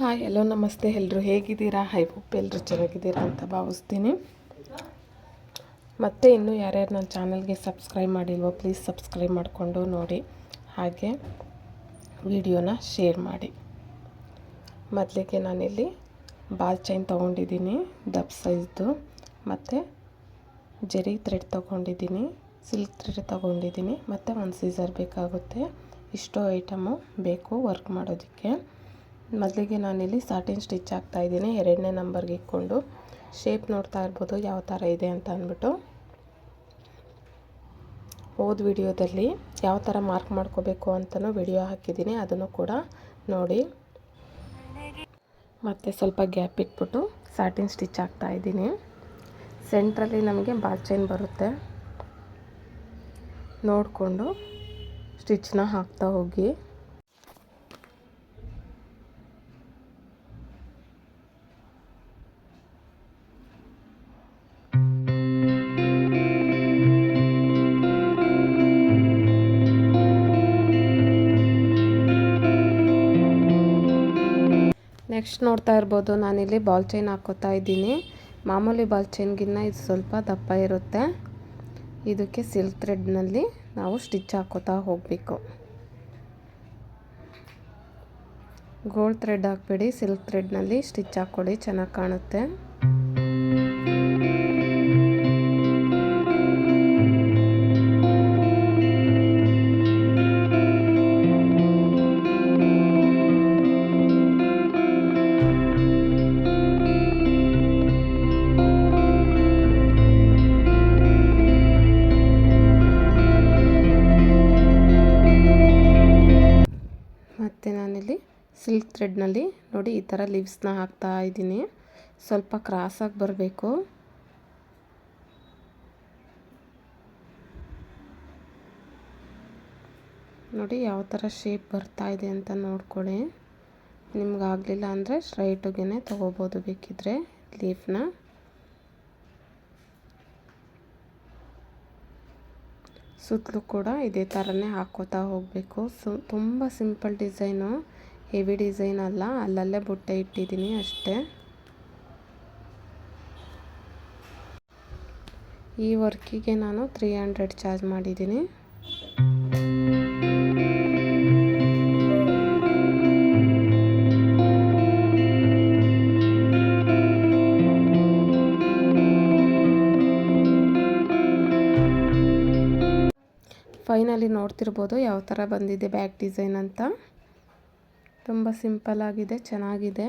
Hi hello ನಮಸ್ತೆ ಎಲ್ಲರೂ ಹೇಗಿದ್ದೀರಾ? ಐ ಹೋಪ್ ಎಲ್ಲರೂ ಚೆನ್ನಾಗಿದ್ದೀರಾ ಅಂತ ಭಾವಿಸ್ತೀನಿ. ಮತ್ತು ಇನ್ನೂ ಯಾರ್ಯಾರು ನನ್ನ ಚಾನಲ್ಗೆ ಸಬ್ಸ್ಕ್ರೈಬ್ ಮಾಡಿಲ್ವೋ ಪ್ಲೀಸ್ ಸಬ್ಸ್ಕ್ರೈಬ್ ಮಾಡಿಕೊಂಡು ನೋಡಿ, ಹಾಗೆ ವಿಡಿಯೋನ ಶೇರ್ ಮಾಡಿ. ಮೊದಲಿಗೆ ನಾನಿಲ್ಲಿ ಬಾಲ್ ಚೈನ್ ತೊಗೊಂಡಿದ್ದೀನಿ ದಪ್ಪ ಸೈಜ್ದು, ಮತ್ತು ಜರಿ ಥ್ರೆಡ್ ತೊಗೊಂಡಿದ್ದೀನಿ, ಸಿಲ್ಕ್ ಥ್ರೆಡ್ ತೊಗೊಂಡಿದ್ದೀನಿ, ಮತ್ತು ಒಂದು ಸೀಸರ್ ಬೇಕಾಗುತ್ತೆ. ಇಷ್ಟು ಐಟಮು ಬೇಕು ವರ್ಕ್ ಮಾಡೋದಕ್ಕೆ. ಮೊದಲಿಗೆ ನಾನಿಲ್ಲಿ ಸಾಟಿನ್ ಸ್ಟಿಚ್ ಹಾಕ್ತಾಯಿದ್ದೀನಿ. 2ನೇ ನಂಬರ್ಗೆ ಇಟ್ಕೊಂಡು ಶೇಪ್ ನೋಡ್ತಾ ಇರ್ಬೋದು ಯಾವ ಥರ ಇದೆ ಅಂತ ಅಂದ್ಬಿಟ್ಟು. ಹೋದ ವಿಡಿಯೋದಲ್ಲಿ ಯಾವ ಥರ ಮಾರ್ಕ್ ಮಾಡ್ಕೋಬೇಕು ಅಂತಲೂ ವಿಡಿಯೋ ಹಾಕಿದ್ದೀನಿ, ಅದನ್ನು ಕೂಡ ನೋಡಿ. ಮತ್ತು ಸ್ವಲ್ಪ ಗ್ಯಾಪ್ ಇಟ್ಬಿಟ್ಟು ಸಾಟಿನ್ ಸ್ಟಿಚ್ ಹಾಕ್ತಾಯಿದ್ದೀನಿ. ಸೆಂಟ್ರಲ್ಲಿ ನಮಗೆ ಬಾಲ್ ಚೈನ್ ಬರುತ್ತೆ, ನೋಡಿಕೊಂಡು ಸ್ಟಿಚ್ನ ಹಾಕ್ತಾ ಹೋಗಿ. ನೆಕ್ಸ್ಟ್ ನೋಡ್ತಾ ಇರ್ಬೋದು ನಾನಿಲ್ಲಿ ಬಾಲ್ ಚೈನ್ ಹಾಕ್ಕೋತಾ ಇದ್ದೀನಿ. ಮಾಮೂಲಿ ಬಾಲ್ ಚೈನ್ಗಿನ್ನ ಇದು ಸ್ವಲ್ಪ ದಪ್ಪ ಇರುತ್ತೆ. ಇದಕ್ಕೆ ಸಿಲ್ಕ್ ಥ್ರೆಡ್ನಲ್ಲಿ ನಾವು ಸ್ಟಿಚ್ ಹಾಕ್ಕೋತಾ ಹೋಗಬೇಕು. ಗೋಲ್ಡ್ ಥ್ರೆಡ್ ಹಾಕ್ಬೇಡಿ, ಸಿಲ್ಕ್ ಥ್ರೆಡ್ನಲ್ಲಿ ಸ್ಟಿಚ್ ಹಾಕ್ಕೊಡಿ, ಚೆನ್ನಾಗಿ ಕಾಣುತ್ತೆ. ಮತ್ತು ನಾನಿಲ್ಲಿ ಸಿಲ್ಕ್ ಥ್ರೆಡ್ನಲ್ಲಿ ನೋಡಿ ಈ ಥರ ಲೀವ್ಸ್ನ ಹಾಕ್ತಾ ಇದ್ದೀನಿ. ಸ್ವಲ್ಪ ಕ್ರಾಸಾಗಿ ಬರಬೇಕು. ನೋಡಿ ಯಾವ ಥರ ಶೇಪ್ ಬರ್ತಾ ಇದೆ ಅಂತ ನೋಡ್ಕೊಳ್ಳಿ. ನಿಮ್ಗಾಗಲಿಲ್ಲ ಅಂದರೆ ಸ್ಟ್ರೈಟಾಗೇ ತೊಗೋಬೋದು ಬೇಕಿದ್ರೆ ಲೀಫ್ನ. ಸುತ್ತಲೂ ಕೂಡ ಇದೇ ಥರನೇ ಹಾಕ್ಕೋತಾ ಹೋಗಬೇಕು. ತುಂಬ ಸಿಂಪಲ್ ಡಿಸೈನು, ಹೆವಿ ಡಿಸೈನ್ ಅಲ್ಲ. ಅಲ್ಲಲ್ಲೇ ಬುಟ್ಟ ಇಟ್ಟಿದ್ದೀನಿ ಅಷ್ಟೇ. ಈ ವರ್ಕಿಗೆ ನಾನು 300 ಚಾರ್ಜ್ ಮಾಡಿದ್ದೀನಿ. ಫೈನಲಿ ನೋಡ್ತಿರ್ಬೋದು ಯಾವ ಥರ ಬಂದಿದೆ ಬ್ಯಾಕ್ ಡಿಸೈನ್ ಅಂತ. ತುಂಬ ಸಿಂಪಲ್ ಆಗಿದೆ, ಚೆನ್ನಾಗಿದೆ.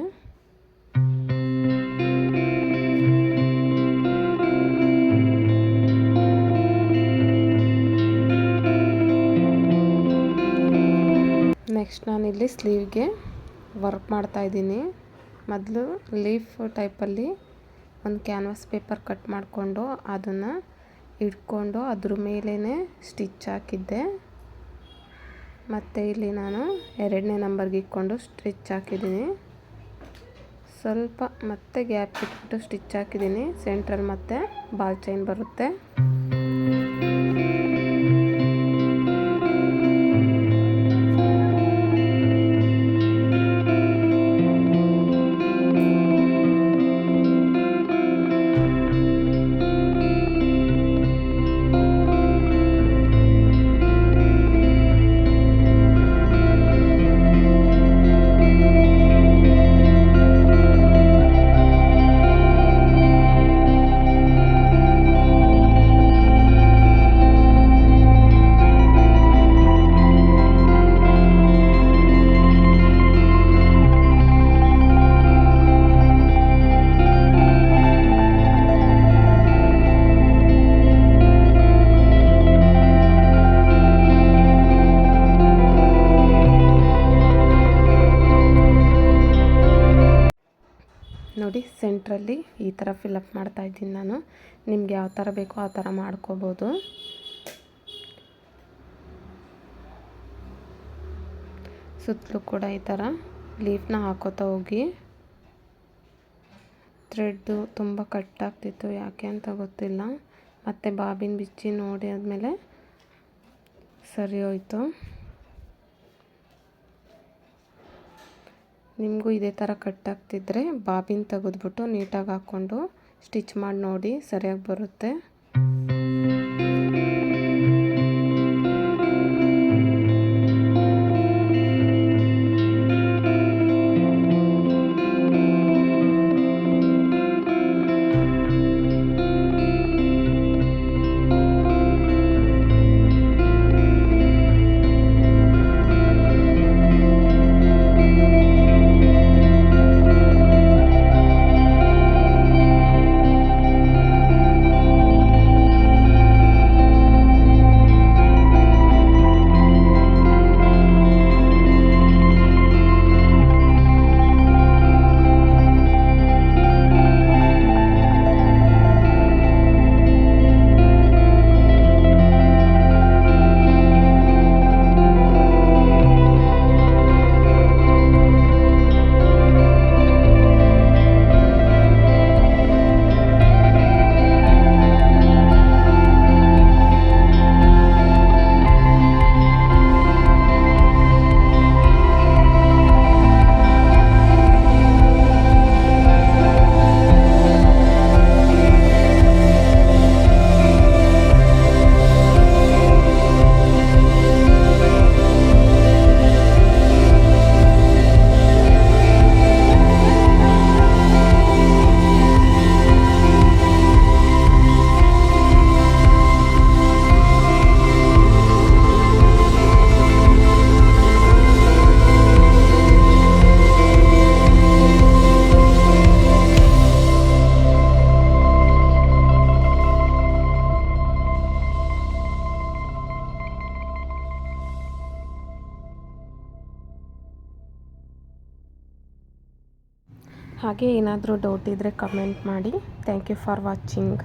ನೆಕ್ಸ್ಟ್ ನಾನಿಲ್ಲಿ ಸ್ಲೀವ್ಗೆ ವರ್ಕ್ ಮಾಡ್ತಾಯಿದ್ದೀನಿ. ಮೊದಲು ಲೀಫ್ ಟೈಪಲ್ಲಿ ಒಂದು ಕ್ಯಾನ್ವಾಸ್ ಪೇಪರ್ ಕಟ್ ಮಾಡಿಕೊಂಡು ಅದನ್ನು ಇಟ್ಕೊಂಡು ಅದ್ರ ಮೇಲೇ ಸ್ಟಿಚ್ ಹಾಕಿದ್ದೆ. ಮತ್ತು ಇಲ್ಲಿ ನಾನು 2ನೇ ನಂಬರ್ಗೆ ಇಟ್ಕೊಂಡು ಸ್ಟಿಚ್ ಹಾಕಿದ್ದೀನಿ. ಸ್ವಲ್ಪ ಮತ್ತೆ ಗ್ಯಾಪ್ ಇಟ್ಬಿಟ್ಟು ಸ್ಟಿಚ್ ಹಾಕಿದ್ದೀನಿ. ಸೆಂಟ್ರಲ್ಲಿ ಮತ್ತೆ ಬಾಲ್ ಚೈನ್ ಬರುತ್ತೆ. ನೋಡಿ ಸೆಂಟ್ರಲ್ಲಿ ಈ ಥರ ಫಿಲಪ್ ಮಾಡ್ತಾ ಇದ್ದೀನಿ ನಾನು. ನಿಮ್ಗೆ ಯಾವ ಥರ ಬೇಕೋ ಆ ಥರ ಮಾಡ್ಕೋಬೋದು. ಸುತ್ತಲೂ ಕೂಡ ಈ ಥರ ಲೀಫ್ನ ಹಾಕೋತಾ ಹೋಗಿ. ಥ್ರೆಡ್ಡು ತುಂಬ ಕಟ್ಟಾಗ್ತಿತ್ತು, ಯಾಕೆ ಅಂತ ಗೊತ್ತಿಲ್ಲ. ಮತ್ತು ಬಾಬಿನ್ ಬಿಚ್ಚಿ ನೋಡಿ ಆದಮೇಲೆ ಸರಿ ಹೋಯಿತು. ನಿಮಗೂ ಇದೇ ಥರ ಕಟ್ಟಾಗ್ತಿದ್ರೆ ಬಾಬಿನ್ ತೆಗೆದ್ಬಿಟ್ಟು ನೀಟಾಗಿ ಹಾಕ್ಕೊಂಡು ಸ್ಟಿಚ್ ಮಾಡಿ ನೋಡಿ, ಸರಿಯಾಗಿ ಬರುತ್ತೆ. ಹಾಗೆ ಏನಾದರೂ ಡೌಟ್ ಇದ್ದರೆ ಕಮೆಂಟ್ ಮಾಡಿ. Thank you for watching.